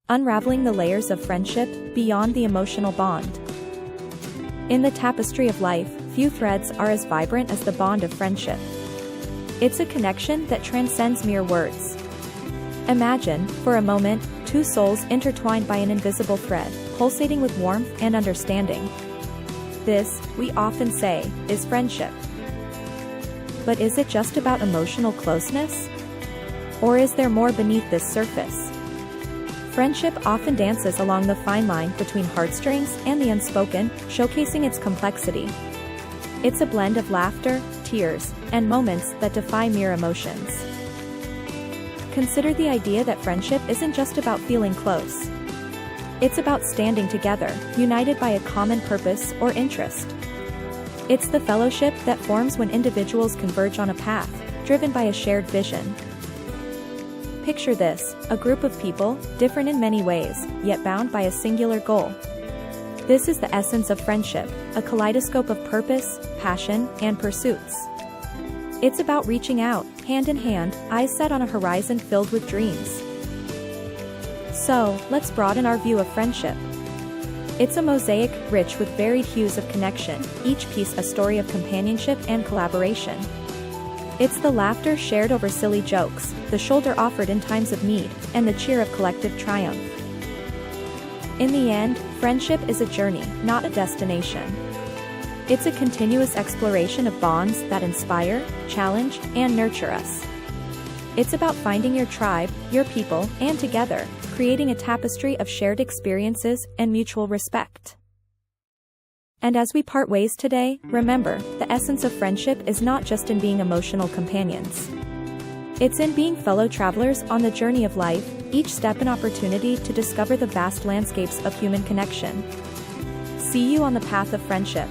unraveling the layers of friendship beyond the emotional bond. In the tapestry of life, few threads are as vibrant as the bond of friendship. It's a connection that transcends mere words. Imagine, for a moment, two souls intertwined by an invisible thread, pulsating with warmth and understanding. This, we often say, is friendship. But is it just about emotional closeness? Or is there more beneath this surface? Friendship often dances along the fine line between heartstrings and the unspoken, showcasing its complexity. It's a blend of laughter, tears, and moments that defy mere emotions. Consider the idea that friendship isn't just about feeling close. It's about standing together, united by a common purpose or interest. It's the fellowship that forms when individuals converge on a path, driven by a shared vision. Picture this, a group of people, different in many ways, yet bound by a singular goal. This is the essence of friendship, a kaleidoscope of purpose, passion, and pursuits. It's about reaching out, hand in hand, eyes set on a horizon filled with dreams. So, let's broaden our view of friendship. It's a mosaic, rich with varied hues of connection, each piece a story of companionship and collaboration. It's the laughter shared over silly jokes, the shoulder offered in times of need, and the cheer of collective triumph. In the end, friendship is a journey, not a destination. It's a continuous exploration of bonds that inspire, challenge, and nurture us. It's about finding your tribe, your people, and together, creating a tapestry of shared experiences and mutual respect. And as we part ways today, remember, the essence of friendship is not just in being emotional companions. It's in being fellow travelers on the journey of life, each step an opportunity to discover the vast landscapes of human connection. See you on the path of friendship.